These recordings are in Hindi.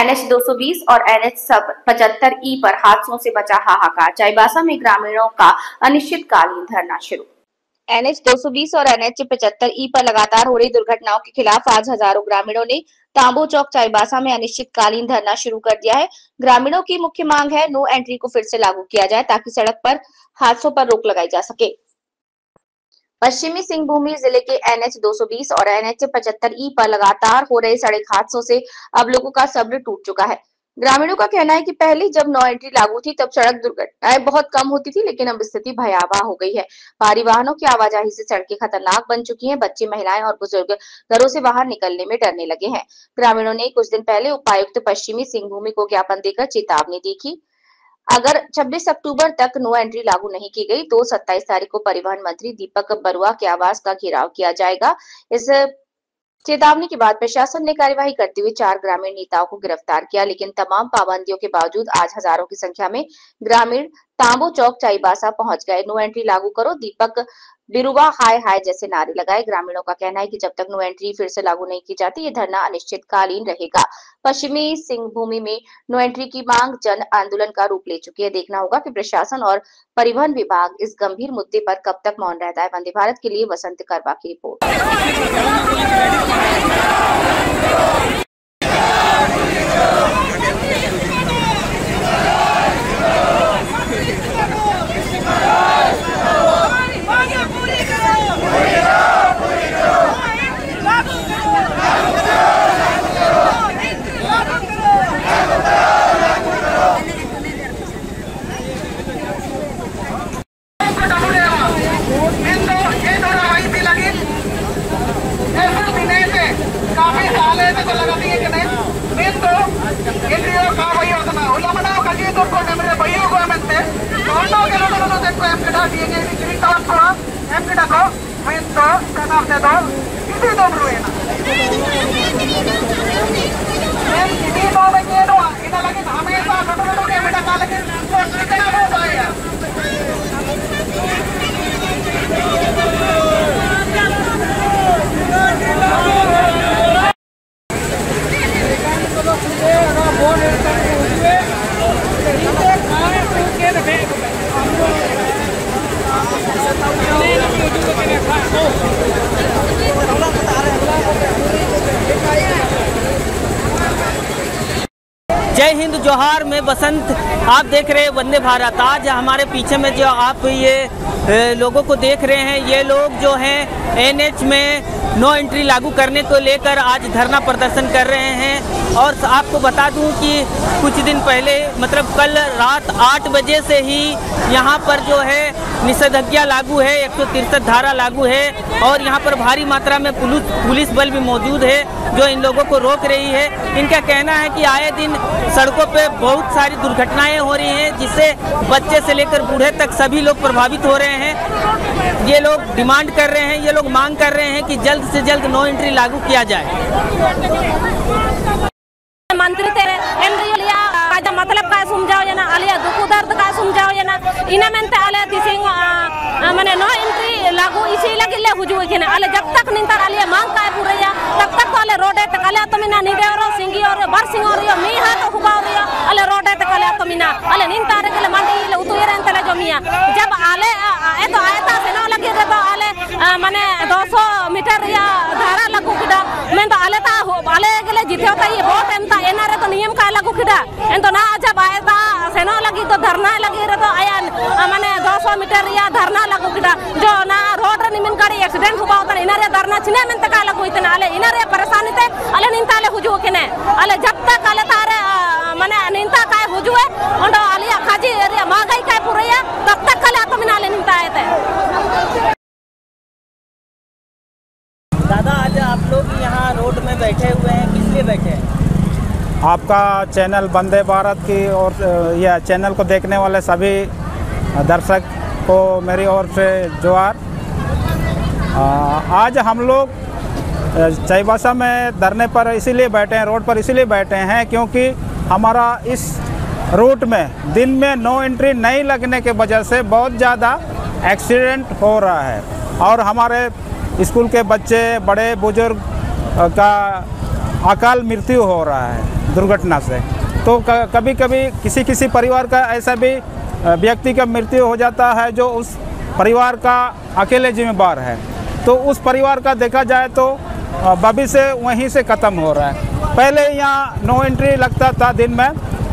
NH 220 और NH 75E पर हादसों से बचा हाहाकार। चाईबासा में ग्रामीणों का अनिश्चितकालीन धरना शुरू। NH 220 और NH 75E पर लगातार हो रही दुर्घटनाओं के खिलाफ आज हजारों ग्रामीणों ने तांबू चौक चाईबासा में अनिश्चितकालीन धरना शुरू कर दिया है। ग्रामीणों की मुख्य मांग है नो एंट्री को फिर से लागू किया जाए ताकि सड़क पर हादसों पर रोक लगाई जा सके। पश्चिमी सिंहभूम जिले के NH 220 और NH 75E पर लगातार हो रहे सड़क हादसों से अब लोगों का सब्र टूट चुका है। ग्रामीणों का कहना है कि पहले जब नो एंट्री लागू थी तब सड़क दुर्घटनाएं बहुत कम होती थी, लेकिन अब स्थिति भयावह हो गई है। भारी वाहनों की आवाजाही से सड़कें खतरनाक बन चुकी हैं। बच्चे, महिलाएं और बुजुर्ग घरों से बाहर निकलने में डरने लगे हैं। ग्रामीणों ने कुछ दिन पहले उपायुक्त पश्चिमी सिंहभूम को ज्ञापन देकर चेतावनी दी थी अगर 26 अक्टूबर तक नो एंट्री लागू नहीं की गई तो 27 तारीख को परिवहन मंत्री दीपक बरुआ के आवास का घेराव किया जाएगा। इस चेतावनी के बाद प्रशासन ने कार्यवाही करते हुए 4 ग्रामीण नेताओं को गिरफ्तार किया, लेकिन तमाम पाबंदियों के बावजूद आज हजारों की संख्या में ग्रामीण तांबू चौक चाईबासा पहुंच गए। नो एंट्री लागू करो, दीपक बिरुवा हाय हाय जैसे नारे लगाए। ग्रामीणों का कहना है कि जब तक नो एंट्री फिर से लागू नहीं की जाती, ये धरना अनिश्चितकालीन रहेगा। पश्चिमी सिंहभूमि में नो एंट्री की मांग जन आंदोलन का रूप ले चुकी है। देखना होगा कि प्रशासन और परिवहन विभाग इस गंभीर मुद्दे पर कब तक मौन रहता है। वंदे भारत के लिए वसंत करवा की रिपोर्ट। जय हिंद, जोहार में बसंत। आप देख रहे हैं वंदे भारत। आज हमारे पीछे में जो आप ये लोगों को देख रहे हैं, ये लोग जो हैं NH में नो एंट्री लागू करने को लेकर आज धरना प्रदर्शन कर रहे हैं। और आपको बता दूं कि कुछ दिन पहले मतलब कल रात 8 बजे से ही यहाँ पर जो है निषेधाज्ञा लागू है, 163 धारा लागू है और यहाँ पर भारी मात्रा में पुलिस बल भी मौजूद है जो इन लोगों को रोक रही है। इनका कहना है कि आए दिन सड़कों पे बहुत सारी दुर्घटनाएं हो रही हैं, जिससे बच्चे से लेकर बूढ़े तक सभी लोग प्रभावित हो रहे हैं। ये लोग डिमांड कर रहे हैं, ये लोग मांग कर रहे हैं कि जल्द से जल्द नो एंट्री लागू किया जाए। मंत्री तेरे मतलब का समझाओ ना आलिया दुख दर्द का समझाओ ना इना मेंते आले दिसिंग माने नो एंट्री लागू इसी लगे ले हुजू के ना आले जब तक निंतर आलिया मांग का पुरया तब तक आले रोडे तक आले तो मिना निडेरो सिंगी और बरसिंग और मी हा तो हुबा और आले रोडे तक आले तो मिना आले निंतारे के मंडी ले उतुयरे अंतले जो मिया जब आले ए तो आयता से ना लगे रे तो आले माने 200 मीटर या धारा लागू किदा मैं तो आले ता आले गेले जिते होता ये बहुत एमता एनारे तो नियम का लागू किदा एन तो ना जब आयता सेनो लगी तो धरना लगी रे तो आया माने 200 मीटर या धरना लागू किदा जो ना रोड रे निमिन गाड़ी एक्सीडेंट हुआ होता इनारे धरना छिने में तक लागू इतना आले इनारे परेशानी ते आले निंताले हुजू केने आले जब तक आले तारे माने निंता काय हुजू है ओंडो आलिया खाजी एरिया मागाई काय पुरया तब तक आले तो मिनाले निंता आते। दादा, आज आप लोग यहाँ रोड में बैठे हुए हैं, किस लिए बैठे हैं? आपका चैनल वंदे भारत की और यह चैनल को देखने वाले सभी दर्शक को मेरी ओर से जोहार। आज हम लोग चाईबासा में धरने पर इसीलिए बैठे हैं, रोड पर इसीलिए बैठे हैं क्योंकि हमारा इस रूट में दिन में नो एंट्री नहीं लगने के वजह से बहुत ज़्यादा एक्सीडेंट हो रहा है और हमारे स्कूल के बच्चे, बड़े बुजुर्ग का अकाल मृत्यु हो रहा है। दुर्घटना से। तो कभी कभी किसी परिवार का ऐसा भी व्यक्ति का मृत्यु हो जाता है जो उस परिवार का अकेले जिम्मेदार है। तो उस परिवार का देखा जाए तो भविष्य वहीं से ख़त्म हो रहा है। पहले यहाँ नो एंट्री लगता था दिन में,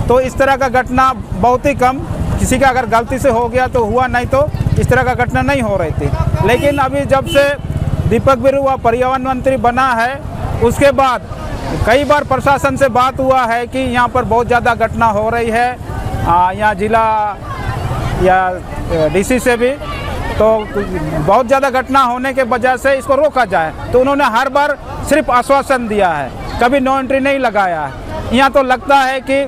तो इस तरह का घटना बहुत ही कम, किसी का अगर गलती से हो गया तो हुआ, नहीं तो इस तरह का घटना नहीं हो रही थी। लेकिन अभी जब से दीपक बिरुवा पर्यावरण मंत्री बना है, उसके बाद कई बार प्रशासन से बात हुआ है कि यहाँ पर बहुत ज़्यादा घटना हो रही है, यहाँ जिला या डीसी से भी, तो बहुत ज़्यादा घटना होने के वजह से इसको रोका जाए। तो उन्होंने हर बार सिर्फ आश्वासन दिया है, कभी नो एंट्री नहीं लगाया है। यहाँ तो लगता है कि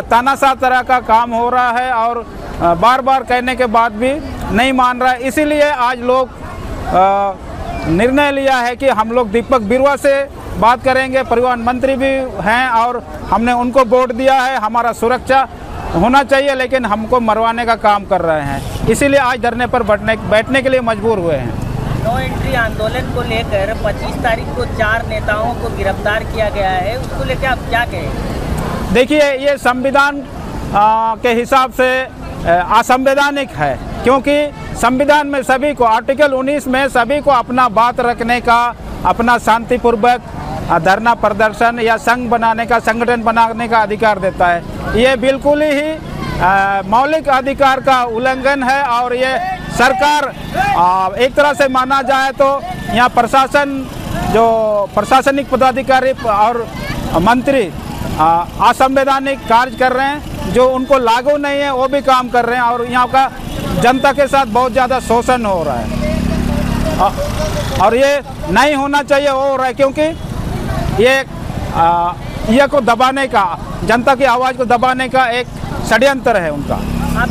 तानाशाह तरह का काम हो रहा है और बार बार कहने के बाद भी नहीं मान रहा है। इसीलिए आज लोग निर्णय लिया है कि हम लोग दीपक बिरुवा से बात करेंगे। परिवहन मंत्री भी हैं और हमने उनको वोट दिया है। हमारा सुरक्षा होना चाहिए, लेकिन हमको मरवाने का काम कर रहे हैं। इसीलिए आज धरने पर बैठने के लिए मजबूर हुए हैं। नो एंट्री आंदोलन को लेकर 25 तारीख को 4 नेताओं को गिरफ्तार किया गया है, उसको लेकर आप क्या कहें? देखिए, ये संविधान के हिसाब से असंवैधानिक है, क्योंकि संविधान में सभी को, आर्टिकल 19 में सभी को अपना बात रखने का, अपना शांतिपूर्वक धरना प्रदर्शन या संघ बनाने का, संगठन बनाने का अधिकार देता है। ये बिल्कुल ही मौलिक अधिकार का उल्लंघन है और ये सरकार एक तरह से माना जाए तो यहाँ प्रशासन, जो प्रशासनिक पदाधिकारी और मंत्री असंवैधानिक कार्य कर रहे हैं, जो उनको लागू नहीं है वो भी काम कर रहे हैं और यहाँ का जनता के साथ बहुत ज़्यादा शोषण हो रहा है और ये नहीं होना चाहिए, वो हो रहा है, क्योंकि ये को दबाने का, जनता की आवाज़ को दबाने का एक षड्यंत्र है उनका।